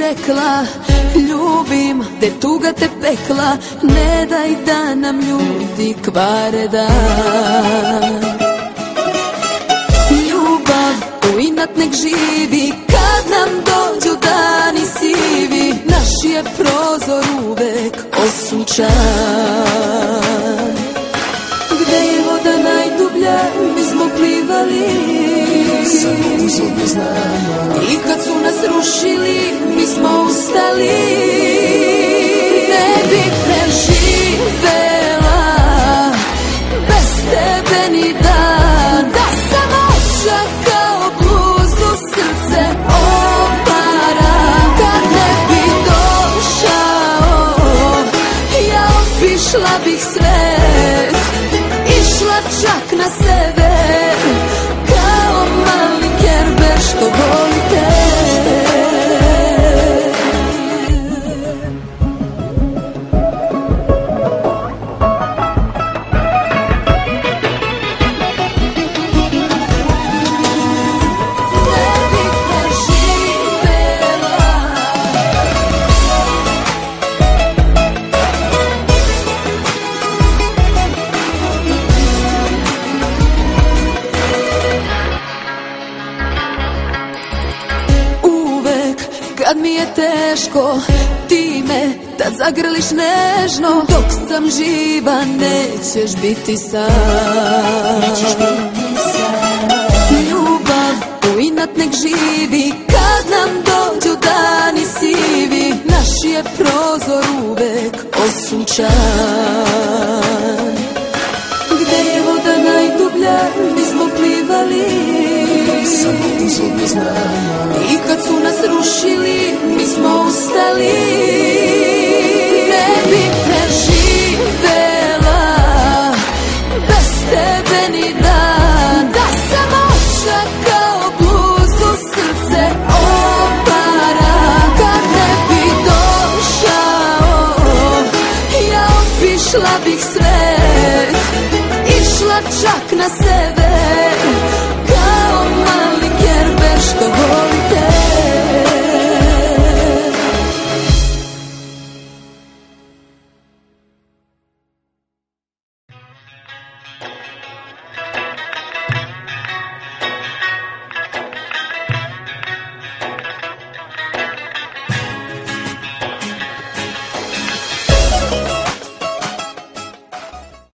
rekla ljubim, te tuga te pekla, ne daj da nam ljudi kvare dan. Ljubav u inat nek živi, kad nam dođu dani sivi, naš je prozor uvek osunčan. Gde je voda najdublja, mi smo plivali, samo uzvodno znamo. I kad su nas rušili, mi smo ustali. Ne bih preživela bez tebe ni dan, da sam očak kao bluzu, srce opara. Kad ne bi došao, ja obišla bih svet, išla čak na sever, kao mali Kerber što voli te. Kad mi je teško, ti me tad zagrliš nežno, dok sam živa nećeš biti sam. Ljubav u inat nek živi, kad nam dođu dani sivi, naš je prozor uvek osunčan. Gde je voda najdublja, mi smo plivali, samo uzvodno znamo. I kad su nas rušili, mi smo ustali. Ne bih preživela bez tebe ni dan, da sam očak kao bluzu, srce opara. Kad ne bi došao, ja obišla bih svet, išla čak na sever,